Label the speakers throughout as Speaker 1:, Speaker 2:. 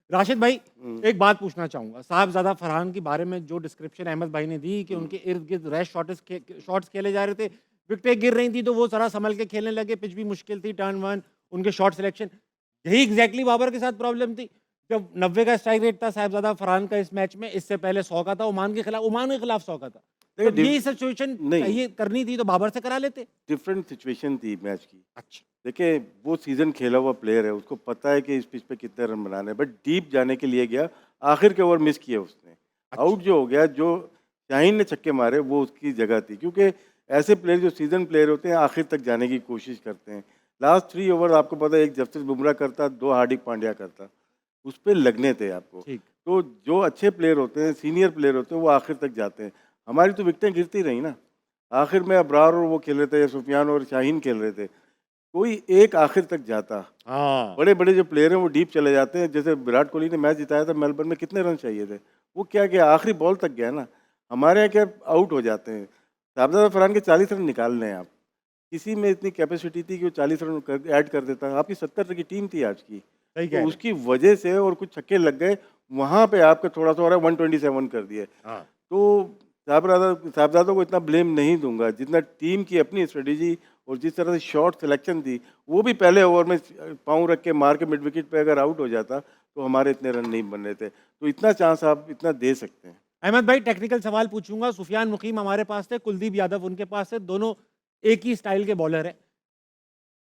Speaker 1: राशिद भाई,
Speaker 2: हुँ।
Speaker 1: एक बात पूछना चाहूँगा। साहिबज़ादा फरहान के बारे में जो डिस्क्रिप्शन अहमद भाई ने दी कि उनके इर्द-गिर्द रैश शॉट्स खेले जा रहे थे, विकेटें गिर रही थी तो वो ज़रा सँभल के खेलने लगे, पिच भी मुश्किल थी, टर्न वन, उनके शॉट सिलेक्शन। यही एग्ज़ैक्टली बाबर के साथ प्रॉब्लम थी। जब 90 का स्ट्राइक रेट था साहिबज़ादा फरहान का इस मैच में, इससे पहले 100 का था, ओमान के खिलाफ 100 का था।
Speaker 2: देखिए
Speaker 1: जब यही सिचुएशन
Speaker 2: नहीं,
Speaker 1: चाहिए करनी थी तो बाबर से करा लेते।
Speaker 2: डिफरेंट सिचुएशन थी मैच की।
Speaker 1: अच्छा,
Speaker 2: देखिए, वो सीज़न खेला हुआ प्लेयर है, उसको पता है कि इस पिच पे कितने रन बनाने हैं, बट डीप जाने के लिए गया, आखिर के ओवर मिस किए उसने। आउट
Speaker 1: अच्छा।
Speaker 2: जो हो गया, जो शाहीन ने छक्के मारे, वो उसकी जगह थी क्योंकि ऐसे प्लेयर जो सीज़न प्लेयर होते हैं, आखिर तक जाने की कोशिश करते हैं। लास्ट 3 ओवर आपको पता है, एक जसप्रीत बुमराह करता, 2 हार्दिक पांड्या करता, उस पे लगने थे आपको।
Speaker 1: ठीक।
Speaker 2: तो जो अच्छे प्लेयर होते हैं, सीनियर प्लेयर होते हैं, वो आखिर तक जाते हैं। हमारी तो विकेटें गिरती रही ना, आखिर में अबरार और वो खेल रहे थे, सुफियान और शाहीन खेल रहे थे। कोई एक आखिर तक जाता।
Speaker 1: हाँ,
Speaker 2: बड़े-बड़े जो प्लेयर हैं वो डीप चले जाते हैं। जैसे विराट कोहली ने मैच जिताया था मेलबर्न में, कितने रन चाहिए थे? वो क्या गया, आखिरी बॉल तक गया ना। हमारे यहाँ क्या आउट हो जाते हैं। शाहज़ादा फरहान के 40 रन निकालने हैं आप। किसी में इतनी कैपेसिटी थी कि वो 40 रन ऐड कर देता। आपकी 70 रन की टीम थी आज की।
Speaker 1: सही
Speaker 2: तो
Speaker 1: कह रहे हैं।
Speaker 2: उसकी वजह से और कुछ छक्के लग गए, वहाँ पे आपका थोड़ा-सा हो रहा है 127 कर दिए।
Speaker 1: हाँ।
Speaker 2: तो साहबज़ादों को इतना ब्लेम नहीं दूँगा, जितना टीम की अपनी स्ट्रैटेजी और जिस तरह से शॉट सिलेक्शन थी, वो भी पहले ओवर में पाँव रख के मार के मिड विकेट पे अगर आउट हो जाता, तो हमारे इतने रन नहीं बन रहे थे। तो इतना चांस आप इतना दे सकते हैं।
Speaker 1: अहमद भाई, टेक्निकल सवाल पूछूंगा। सुफियान मुकीम हमारे पास थे, कुलदीप यादव उनके पास है, दोनों एक ही स्टाइल के बॉलर हैं।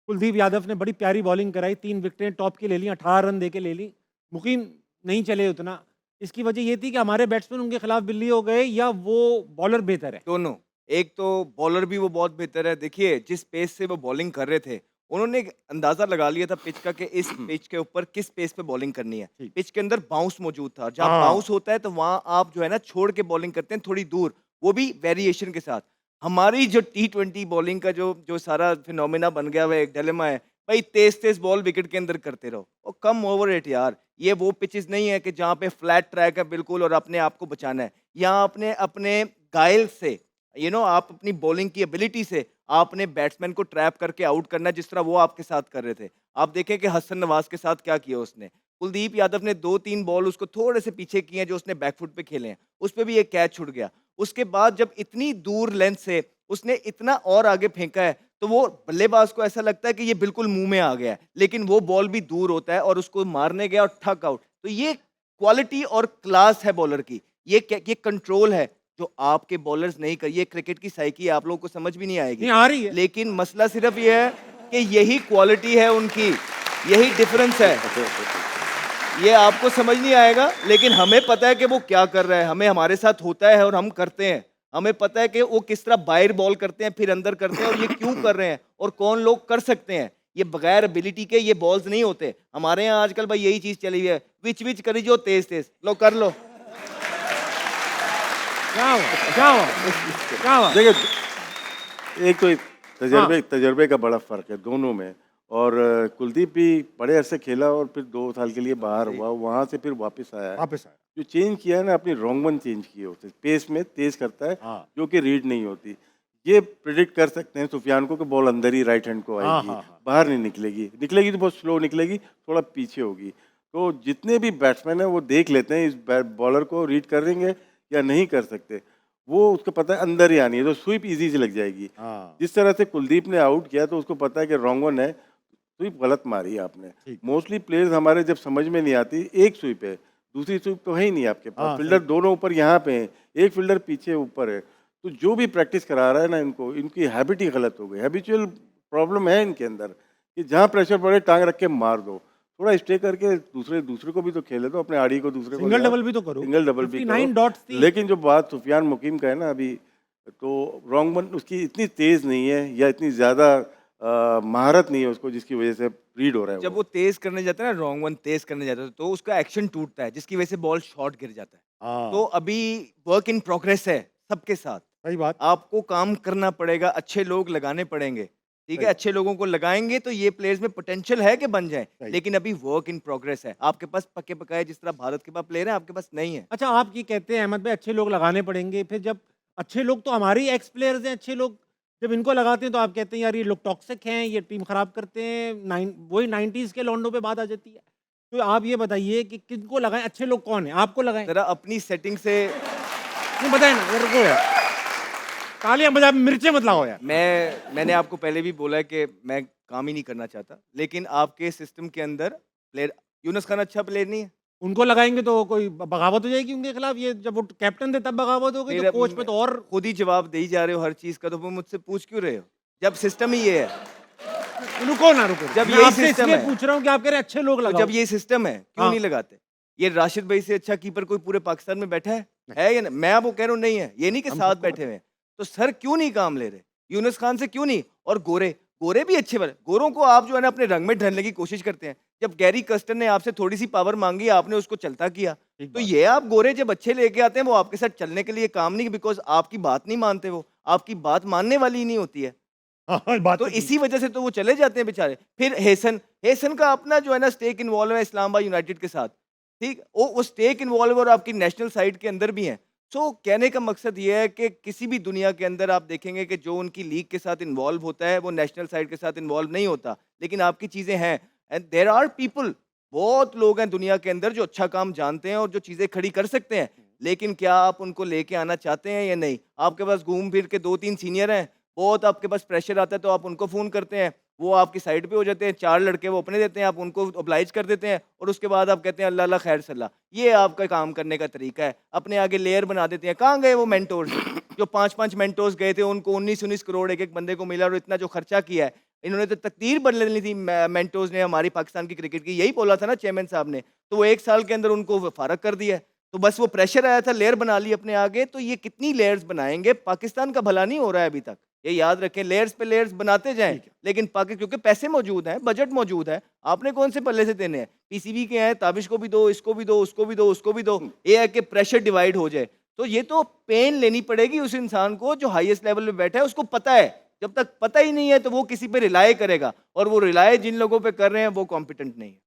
Speaker 1: कुलदीप यादव ने बड़ी प्यारी बॉलिंग कराई, 3 विकेटें टॉप की ले ली, 18 रन दे के ले ली। मुकीम नहीं चले उतना। इसकी वजह ये थी कि हमारे बैट्समैन उनके खिलाफ बिल्ली हो गए या वो बॉलर बेहतर है।
Speaker 3: दोनों। एक तो बॉलर भी वो बहुत बेहतर है। देखिए, जिस पेस से वो बॉलिंग कर रहे थे, उन्होंने एक अंदाज़ा लगा लिया था पिच का कि इस पिच के ऊपर किस पेस पे बॉलिंग करनी है।
Speaker 1: ठीक।
Speaker 3: पिच के अंदर बाउंस मौजूद था। जहाँ
Speaker 1: हाँ।
Speaker 3: बाउंस होता है तो वहाँ आप जो है ना छोड़ के बॉलिंग करते हैं थोड़ी दूर, वो भी वेरिएशन के साथ। हमारी जो टी20 बॉलिंग का जो जो सारा फिनोमेना बन गया हुआ है, एक डिलेमा है, भाई तेज़-तेज़ बॉल विकेट के अंदर करते रहो। और कम ओवर इट यार। ये वो पिचेज़ नहीं है कि जहाँ पे फ्लैट ट्रैक है बिल्कुल और अपने आप को बचाना है। यहाँ आपने अपने गाइल से आप अपनी बॉलिंग की एबिलिटी से आपने बैट्समैन को ट्रैप करके आउट करना है जिस तरह वो आपके साथ कर रहे थे। आप देखें कि हसन नवाज के साथ क्या किया उसने। कुलदीप यादव ने 2-3 बॉल उसको थोड़े से पीछे किए हैं जो उसने बैकफुट पे खेले हैं। उस पे भी एक कैच छूट गया। उसके बाद जब इतनी दूर लेंथ से उसने इतना और आगे फेंका है तो वो बल्लेबाज को ऐसा लगता है कि ये बिल्कुल मुँह में आ गया है। लेकिन वो बॉल भी दूर होता है और उसको मारने गया और ठक आउट। तो ये क्वालिटी और क्लास है बॉलर की। ये कंट्रोल है जो आपके बॉलर्स नहीं कर। ये क्रिकेट की साइकी आप लोगों को समझ भी नहीं आएगी।
Speaker 1: नहीं आ रही है।
Speaker 3: लेकिन मसला सिर्फ ये है कि यही क्वालिटी है उनकी, यही डिफरेंस है। ये आपको समझ नहीं आएगा, लेकिन हमें पता है कि वो क्या कर रहा है। हमें हमारे साथ होता है और हम करते हैं। हमें पता है कि वो किस तरह बाहर बॉल करते हैं, फिर अंदर करते हैं और ये क्यों कर रहे हैं और कौन लोग कर सकते हैं। ये बगैर एबिलिटी के ये बॉल्स नहीं होते। हमारे यहाँ आजकल भाई यही चीज़ चली हुई है, विच-विच करी जो तेज़-तेज़, लो कर लो।
Speaker 1: क्या हुआ? क्या हुआ? क्या हुआ?
Speaker 2: देखिए, एक तो
Speaker 1: हाँ।
Speaker 2: तजर्बे का बड़ा फ़र्क है दोनों में। और कुलदीप भी बड़े अरसे खेला और फिर 2 साल के लिए बाहर
Speaker 3: जी।
Speaker 2: हुआ, वहाँ से फिर वापस आया है।
Speaker 1: वापस आया।
Speaker 2: जो चेंज किया है ना, अपनी रॉन्ग वन चेंज किए होते, पेस में तेज़ करता है,
Speaker 1: हाँ।
Speaker 2: जो कि रीड नहीं होती। ये प्रेडिक्ट कर सकते हैं सुफियान को कि बॉल अंदर ही राइट हैंड को
Speaker 1: हाँ,
Speaker 2: आएगी,
Speaker 1: हाँ, हाँ।
Speaker 2: बाहर नहीं निकलेगी, निकलेगी तो बहुत स्लो निकलेगी, थोड़ा पीछे होगी। तो जितने भी बैट्समैन हैं वो देख लेते हैं इस बॉलर को रीड करेंगे या नहीं कर सकते। वो उसको पता है अंदर ही आनी है, तो स्वीप ईज़ी से लग जाएगी।
Speaker 1: हाँ।
Speaker 2: जिस तरह से कुलदीप ने आउट किया तो उसको पता है कि रॉन्ग वन है, स्वीप गलत मारी है आपने।
Speaker 1: ठीक।
Speaker 2: मोस्टली प्लेयर्स हमारे जब समझ में नहीं आती, एक स्वीप है, दूसरी स्वीप तो है ही नहीं आपके पास।
Speaker 1: हाँ,
Speaker 2: फील्डर
Speaker 1: सही।
Speaker 2: दोनों ऊपर यहाँ पे हैं, एक फील्डर पीछे ऊपर है। तो जो भी प्रैक्टिस करा रहा है ना इनको, इनकी हैबिट ही गलत हो गई। हैबिचुअल प्रॉब्लम है इनके अंदर कि जहाँ प्रेशर पड़े टाँग रख के मार दो। थोड़ा स्टे करके दूसरे दूसरे को भी तो खेले दो, अपने आड़ी को दूसरे को ले
Speaker 1: सिंगल
Speaker 2: आओ,
Speaker 1: डबल भी तो करो।
Speaker 2: सिंगल डबल भी करो।
Speaker 1: 59 डॉट्स थी।
Speaker 2: लेकिन जो बात सुफियान मुकीम का है ना अभी, तो रॉन्ग वन उसकी इतनी तेज़ नहीं है या इतनी ज़्यादा महारत नहीं है उसको, जिसकी वजह से रीड हो रहा है
Speaker 3: जब
Speaker 2: वो।
Speaker 3: वो तेज़ करने जाता है ना, रॉन्ग वन तेज़ करने जाता है, तो उसका एक्शन टूटता है, जिसकी वजह से बॉल शॉर्ट गिर जाता है। तो
Speaker 1: हाँ,
Speaker 3: अभी वर्क इन प्रोग्रेस है सबके साथ।
Speaker 1: सही बात।
Speaker 3: आपको काम करना पड़ेगा, अच्छे लोग लगाने पड़ेंगे, ठीक है?
Speaker 1: सही,
Speaker 3: अच्छे लोगों को लगाएँगे तो ये प्लेयर्स में पोटेंशियल है कि बन जाएँ,
Speaker 1: सही।
Speaker 3: लेकिन अभी वर्क इन प्रोग्रेस है। आपके पास पक्के-पकाए जिस तरह भारत के पास प्लेयर हैं, आपके पास नहीं है।
Speaker 1: अच्छा, आप ये कहते हैं अहमद भाई अच्छे लोग लगाने पड़ेंगे, फिर जब अच्छे लोग तो हमारे ही एक्स प्लेयर्स हैं अच्छे लोग, जब इनको लगाते हैं तो आप कहते हैं यार ये लोग टॉक्सिक हैं, ये टीम खराब करते हैं, वही 90s के लौंडों पे बात आ जाती है। तो आप ये बताइए कि किनको लगाएं, अच्छे लोग कौन है, आपको लगाएं?
Speaker 3: जरा अपनी सेटिंग से
Speaker 1: नहीं बताए ना, ये रुको यार, तालियां बजा, मिर्चें मत लगाओ यार।
Speaker 3: मैंने आपको पहले भी बोला है कि मैं काम ही नहीं करना चाहता, लेकिन आपके सिस्टम के अंदर प्लेयर यूनुस खान अच्छा प्लेयर नहीं है।
Speaker 1: उनको लगाएंगे तो कोई बगावत हो जाएगी उनके खिलाफ, ये जब वो कैप्टन थे तब बगावत हो गई,
Speaker 3: फिर
Speaker 1: तो कोच पे तो और।
Speaker 3: खुद ही जवाब दे ही जा रहे हो हर चीज का, तो फिर मुझसे पूछ क्यों रहे हो जब सिस्टम ही ये है?
Speaker 1: रुको ना, रुको,
Speaker 3: जब
Speaker 1: मैं
Speaker 3: यही
Speaker 1: आपसे
Speaker 3: सिस्टम
Speaker 1: इसलिए
Speaker 3: है।
Speaker 1: पूछ रहा हूँ कि आप कह रहे हैं अच्छे लोग
Speaker 3: तो
Speaker 1: लगाओ।
Speaker 3: जब ये सिस्टम है क्यों
Speaker 1: हाँ।
Speaker 3: नहीं लगाते? ये राशिद भाई से अच्छा कीपर कोई पूरे पाकिस्तान में बैठा है या नहीं? मैं आपको कह रहा हूँ नहीं है, ये नहीं कि
Speaker 1: हम
Speaker 3: साथ
Speaker 1: सबको
Speaker 3: बैठे हुए हैं। तो सर क्यों नहीं काम ले रहे? यूनुस खान से क्यों नहीं? और गोरे गोरे भी अच्छे वाले, गोरों को आप जो है ना अपने रंग में ढलने की कोशिश करते हैं। जब गैरी कस्टर ने आपसे थोड़ी सी पावर मांगी, आपने उसको चलता किया।
Speaker 1: ठीक
Speaker 3: तो
Speaker 1: बात।
Speaker 3: ये आप गोरे जब अच्छे लेके आते हैं, वो आपके साथ चलने के लिए काम नहीं, बिकॉज आपकी बात नहीं मानते, वो आपकी बात मानने वाली ही नहीं होती है।
Speaker 1: हाँ, बात
Speaker 3: तो
Speaker 1: तो ठीक
Speaker 3: इसी वजह से तो वो चले जाते हैं बेचारे। फिर हेसन का अपना जो है ना स्टेक इन्वॉल्व है इस्लामाबाद यूनाइटेड के साथ, ठीक, वो स्टेक इन्वॉल्व और आपकी नेशनल साइड के अंदर भी है। सो कहने का मकसद ये है कि किसी भी दुनिया के अंदर आप देखेंगे कि जो उनकी लीग के साथ इन्वॉल्व होता है वो नेशनल साइड के साथ इन्वॉल्व नहीं होता, लेकिन आपकी चीज़ें हैं। एंड देर आर पीपल, बहुत लोग हैं दुनिया के अंदर जो अच्छा काम जानते हैं और जो चीज़ें खड़ी कर सकते हैं, लेकिन क्या आप उनको लेके आना चाहते हैं या नहीं? आपके पास घूम फिर के 2-3 सीनियर हैं, बहुत आपके पास प्रेशर आता है तो आप उनको फ़ोन करते हैं, वो आपकी साइड पे हो जाते हैं, 4 लड़के वो अपने देते हैं, आप उनको ऑब्लाइज कर देते हैं और उसके बाद आप कहते हैं अल्लाह अल्लाह खैर सल्ला। ये आपका काम करने का तरीका है, अपने आगे लेयर बना देते हैं। कहाँ गए वो मेंटोर्स जो 5-5 मेंटोर्स गए थे, उनको 19-19 करोड़ एक-एक बंदे को मिला और इतना जो खर्चा किया है, इन्होंने तो तकदीर बदल ली थी मेंटोर्स ने हमारी पाकिस्तान की क्रिकेट की, यही बोला था ना चेयरमैन साहब ने, तो वो 1 साल के अंदर उनको फारग कर दिया है। तो बस वो प्रेशर आया था, लेयर बना ली अपने आगे, तो ये कितनी लेयर्स बनाएंगे? पाकिस्तान का भला नहीं हो रहा है अभी तक, ये याद रखें। लेयर्स पे लेयर्स बनाते जाएं,
Speaker 1: ठीक है।
Speaker 3: लेकिन क्योंकि पैसे मौजूद हैं, बजट मौजूद है, आपने कौन से पल्ले से देने हैं? पीसीबी के हैं, ताबिश को भी दो, इसको भी दो, उसको भी दो, उसको भी दो, ये है कि प्रेशर डिवाइड हो जाए। तो ये तो पेन लेनी पड़ेगी उस इंसान को जो हाईएस्ट लेवल पे बैठा है, उसको पता है। जब तक पता ही नहीं है तो वो किसी पे रिलाय करेगा, और वो रिलाय जिन लोगों पे कर रहे हैं वो कॉम्पिटेंट नहीं है।